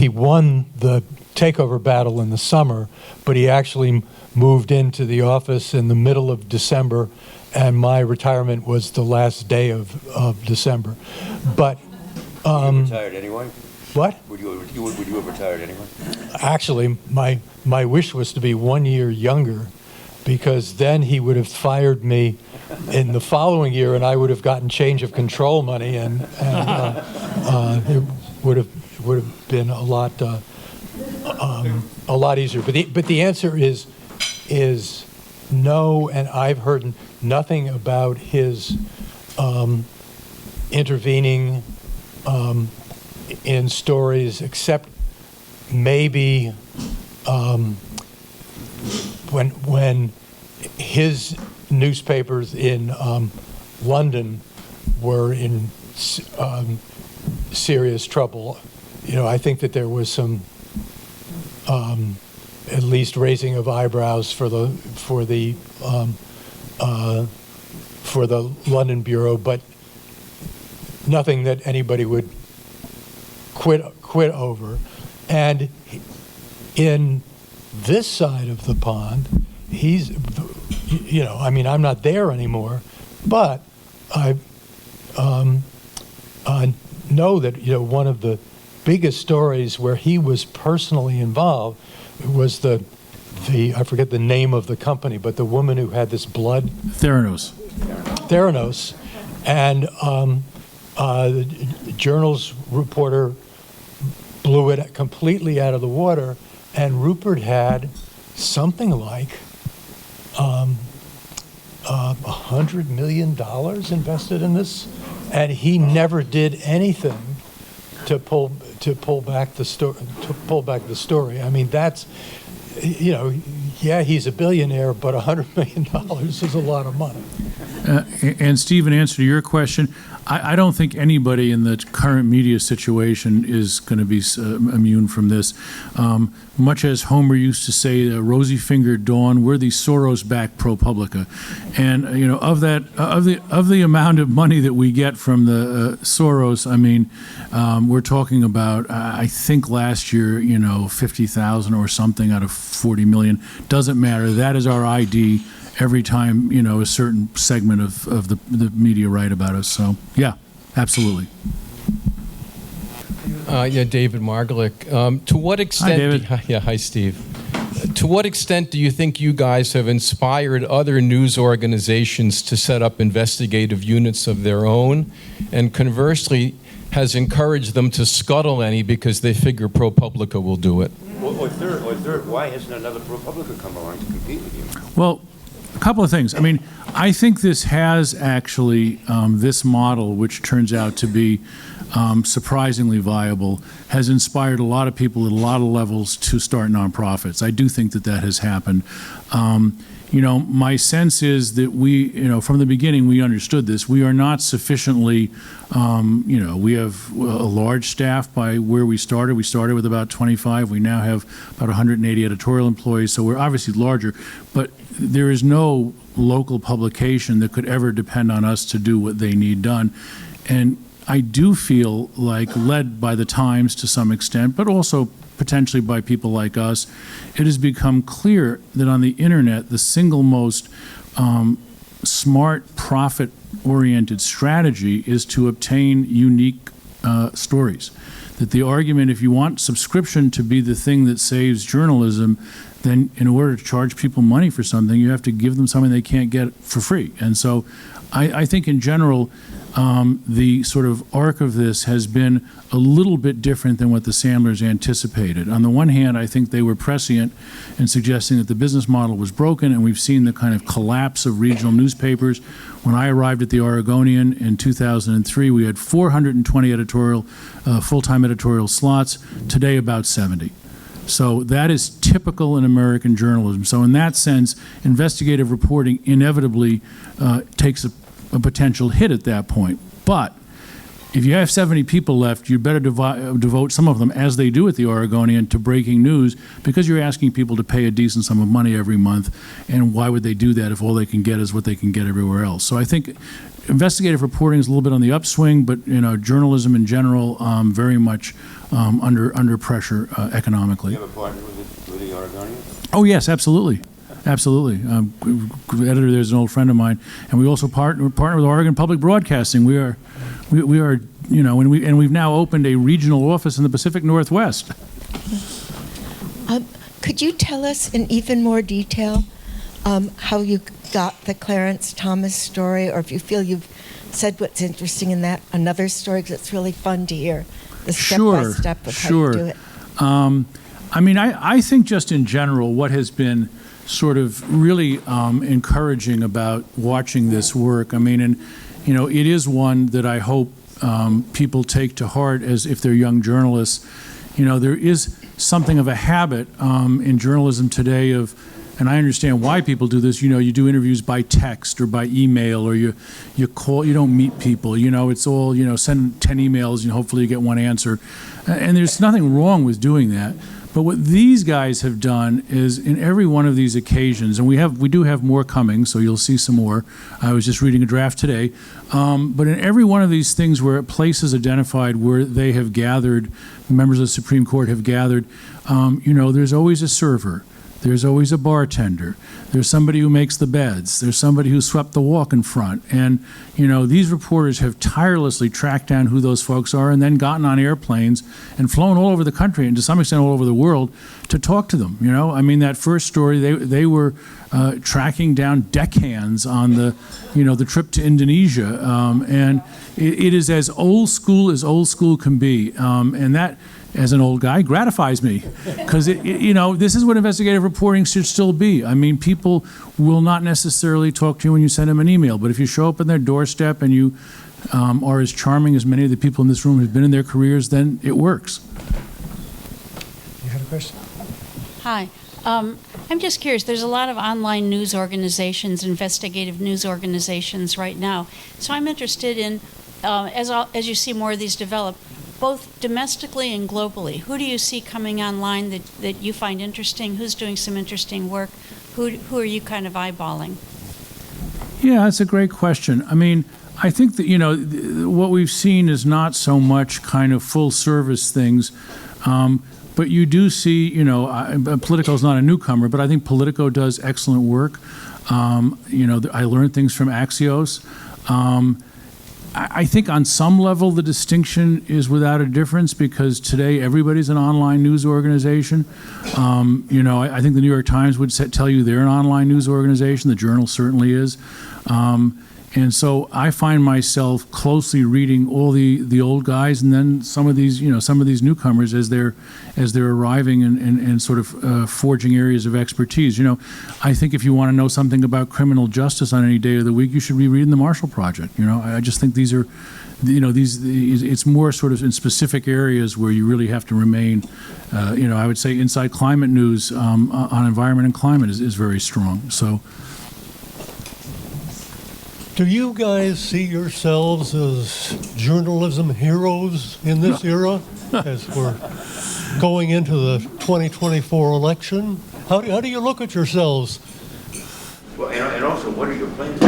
won the takeover battle in the summer, but he actually moved into the office in the middle of December, and my retirement was the last day of December. But Would you have retired anyway? what? Would you have retired anyway? Actually, my wish was to be 1 year younger, because then he would have fired me in the following year, and I would have gotten change of control money, and it would have been a lot easier. But the answer is no, and I've heard nothing about his intervening in stories, except maybe when his newspapers in London were in serious trouble. I think that there was some at least raising of eyebrows for the London bureau, but nothing that anybody would quit over. And in this side of the pond, he's, I'm not there anymore, but I know that, one of the biggest stories where he was personally involved was I forget the name of the company, but the woman who had this blood. Theranos. And the Journal's reporter blew it completely out of the water, and Rupert had something like $100 million invested in this, and he never did anything to pull back the story. I mean, that's, he's a billionaire, but $100 million is a lot of money. And Steve, in answer to your question, I don't think anybody in the current media situation is going to be immune from this. Much as Homer used to say, "Rosy-fingered dawn," we're the Soros-backed ProPublica, and of the amount of money that we get from the Soros, we're talking about I think last year 50,000 or something out of 40 million. Doesn't matter. That is our ID. Every time, a certain segment of the media write about us. So, yeah, absolutely. David Margolick. To what extent... Hi, David. Hi, Steve. To what extent do you think you guys have inspired other news organizations to set up investigative units of their own, and conversely, has encouraged them to scuttle any because they figure ProPublica will do it? Or third, why hasn't another ProPublica come along to compete with you? Well, A couple of things. I mean, I think this has actually, this model, which turns out to be surprisingly viable, has inspired a lot of people at a lot of levels to start nonprofits. I do think that that has happened. You know, my sense is that we, you know, from the beginning, we understood this. We are not sufficiently, you know, we have a large staff by where we started. We started with about 25. We now have about 180 editorial employees, so we're obviously larger. But there is no local publication that could ever depend on us to do what they need done. And I do feel like, led by the Times to some extent, but also potentially by people like us, it has become clear that on the internet, the single most smart, profit-oriented strategy is to obtain unique stories. That the argument, if you want subscription to be the thing that saves journalism, then in order to charge people money for something, you have to give them something they can't get for free. And so I think in general, the sort of arc of this has been a little bit different than what the Sandlers anticipated. On the one hand, I think they were prescient in suggesting that the business model was broken, and we've seen the kind of collapse of regional newspapers. When I arrived at the Oregonian in 2003, we had 420 editorial, full-time editorial slots. Today, about 70. So that is typical in American journalism. So in that sense, investigative reporting inevitably takes a potential hit at that point. But if you have 70 people left, you better devote some of them, as they do at the Oregonian, to breaking news, because you're asking people to pay a decent sum of money every month. And why would they do that if all they can get is what they can get everywhere else? So I think investigative reporting is a little bit on the upswing, but you know, journalism in general very much under pressure economically. You have a partner with the Oregonian? Oh yes, absolutely. Absolutely. Editor there's an old friend of mine, and we also partner with Oregon Public Broadcasting. We are, you know, and we've now opened a regional office in the Pacific Northwest. Could you tell us in even more detail how you got the Clarence Thomas story, or if you feel you've said what's interesting in that another story, because it's really fun to hear the step-by-step of how you do it. I mean, I think just in general, what has been sort of really encouraging about watching this work, I mean, and you know, it is one that I hope people take to heart as if they're young journalists. You know, there is something of a habit in journalism today of, and I understand why people do this, you know, you do interviews by text or by email, or you call, you don't meet people, you know, it's all, you know, send 10 emails and hopefully you get one answer. And there's nothing wrong with doing that. But what these guys have done is, in every one of these occasions, and we do have more coming, so you'll see some more. I was just reading a draft today. But in every one of these things where a place is identified where they have gathered, members of the Supreme Court have gathered, you know, there's always a server. There's always a bartender. There's somebody who makes the beds. There's somebody who swept the walk in front. And, you know, these reporters have tirelessly tracked down who those folks are and then gotten on airplanes and flown all over the country and to some extent all over the world to talk to them. You know, I mean, that first story, they were tracking down deckhands on the, you know, the trip to Indonesia. And it is as old school can be. And that, as an old guy, gratifies me, because you know, this is what investigative reporting should still be. I mean, people will not necessarily talk to you when you send them an email, but if you show up on their doorstep and you are as charming as many of the people in this room have been in their careers, then it works. You had a question? Hi. I'm just curious, there's a lot of online news organizations, investigative news organizations right now. So I'm interested in, as you see more of these develop, both domestically and globally, who do you see coming online that you find interesting? Who's doing some interesting work? Who are you kind of eyeballing? Yeah, that's a great question. I mean, I think that, you know, what we've seen is not so much kind of full service things, but you do see, you know, Politico is not a newcomer, but I think Politico does excellent work. You know, I learned things from Axios. I think on some level the distinction is without a difference, because today everybody's an online news organization. You know, I think the New York Times would tell you they're an online news organization. The Journal certainly is. And so I find myself closely reading all the old guys, and then some of these newcomers as they're arriving and sort of forging areas of expertise. I think if you want to know something about criminal justice on any day of the week, you should be reading the Marshall Project. I just think these are, it's more sort of in specific areas where you really have to remain. I would say Inside Climate News on environment and climate is very strong. So. Do you guys see yourselves as journalism heroes in this era as we're going into the 2024 election? How do you look at yourselves? Well, and also, what are your plans?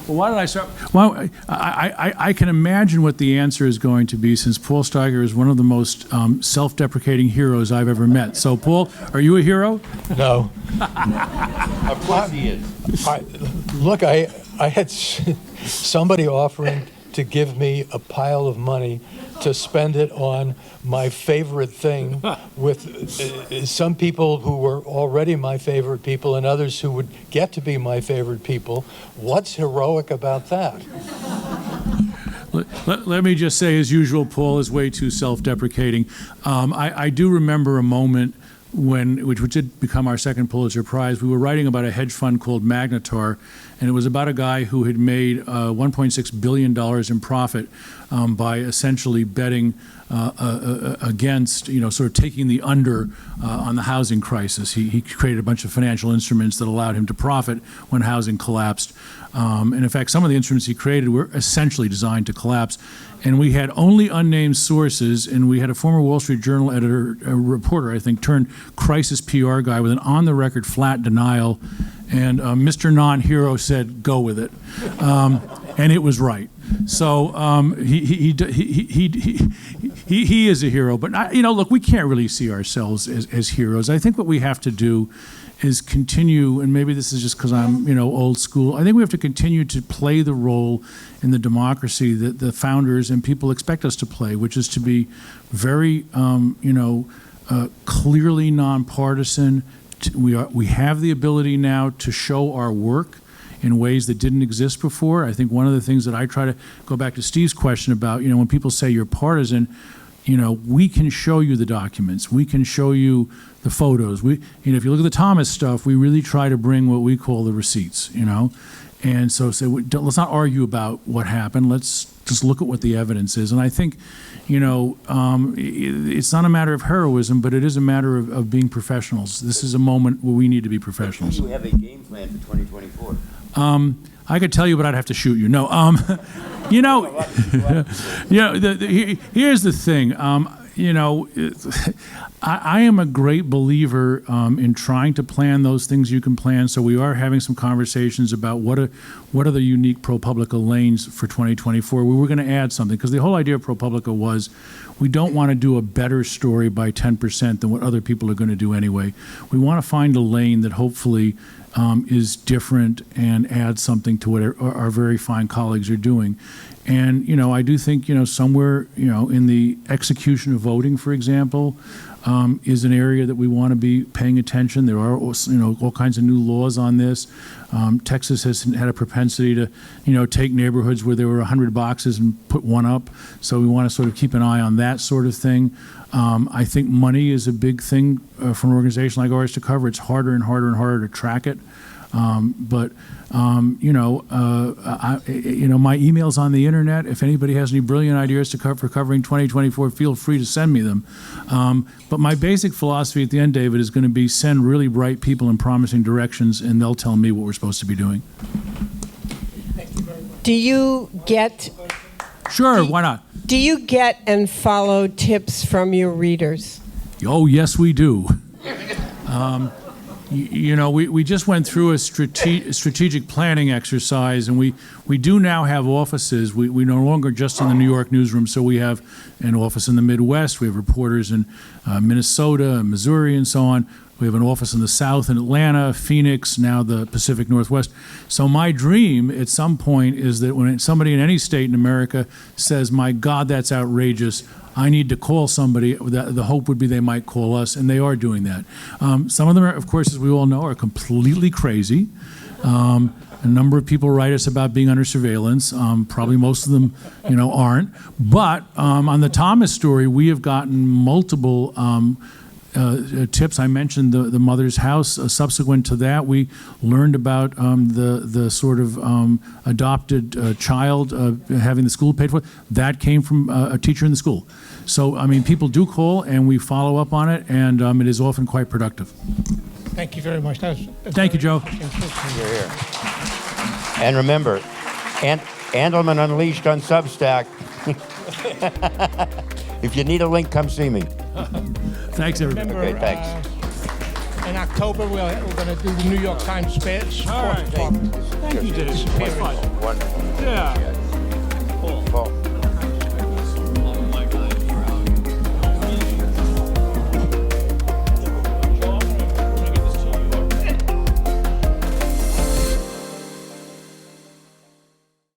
Well, why did I start? Well, I can imagine what the answer is going to be, since Paul Steiger is one of the most self-deprecating heroes I've ever met. So, Paul, are you a hero? No. Of course he is. I had somebody offering to give me a pile of money to spend it on my favorite thing, with some people who were already my favorite people and others who would get to be my favorite people. What's heroic about that? Let me just say, as usual, Paul is way too self-deprecating. I do remember a moment which did become our second Pulitzer Prize. We were writing about a hedge fund called Magnetar, and it was about a guy who had made $1.6 billion in profit by essentially betting against, sort of taking the under on the housing crisis. He created a bunch of financial instruments that allowed him to profit when housing collapsed. And in fact, some of the instruments he created were essentially designed to collapse. And we had only unnamed sources, and we had a former Wall Street Journal editor, a reporter, I think, turned crisis PR guy with an on-the-record flat denial. And Mr. Non-Hero said, "Go with it," and it was right. So he is a hero. But look, we can't really see ourselves as heroes. I think what we have to do is continue, and maybe this is just because I'm old school. I think we have to continue to play the role in the democracy that the founders and people expect us to play, which is to be very clearly nonpartisan. We have the ability now to show our work in ways that didn't exist before. I think one of the things that I try to go back to Steve's question about, when people say you're partisan, we can show you the documents. We can show you the photos. If you look at the Thomas stuff, we really try to bring what we call the receipts, And so let's not argue about what happened. Let's just look at what the evidence is. And I think, it's not a matter of heroism, but it is a matter of being professionals. This is a moment where we need to be professionals. Do you have a game plan for 2024? I could tell you, but I'd have to shoot you. No, here's the thing. I am a great believer in trying to plan those things you can plan. So we are having some conversations about what are the unique ProPublica lanes for 2024. We were going to add something, because the whole idea of ProPublica was we don't want to do a better story by 10% than what other people are going to do anyway. We want to find a lane that hopefully is different and adds something to what our very fine colleagues are doing. And, I do think, somewhere, in the execution of voting, for example, is an area that we want to be paying attention. There are, all kinds of new laws on this. Texas has had a propensity to, take neighborhoods where there were 100 boxes and put one up. So we want to sort of keep an eye on that sort of thing. I think money is a big thing for an organization like ours to cover. It's harder and harder and harder to track it. My email's on the internet. If anybody has any brilliant ideas for covering 2024, feel free to send me them. But my basic philosophy at the end, David, is going to be send really bright people in promising directions, and they'll tell me what we're supposed to be doing. Do you get... Sure, why not? Do you get and follow tips from your readers? Oh, yes, we do. We just went through a strategic planning exercise, and we do now have offices. We no longer just in the New York newsroom, so we have an office in the Midwest. We have reporters in Minnesota and Missouri and so on. We have an office in the South in Atlanta, Phoenix, now the Pacific Northwest. So my dream at some point is that when somebody in any state in America says, "My God, that's outrageous," I need to call somebody. The hope would be they might call us, and they are doing that. Some of them, of course, as we all know, are completely crazy. A number of people write us about being under surveillance. Probably most of them, aren't. But on the Thomas story, we have gotten multiple tips. I mentioned the mother's house. Subsequent to that, we learned about the sort of adopted child having the school paid for. That came from a teacher in the school. So, people do call, and we follow up on it, and it is often quite productive. Thank you very much. That's Thank you, Joe. You're here. And remember, Andelman Unleashed on Substack. If you need a link, come see me. Thanks, everybody. Remember, Okay, thanks. In October, we're going to do the New York Times Spare. All right. Thank you, Dave. It was fun. Wonderful. Yeah.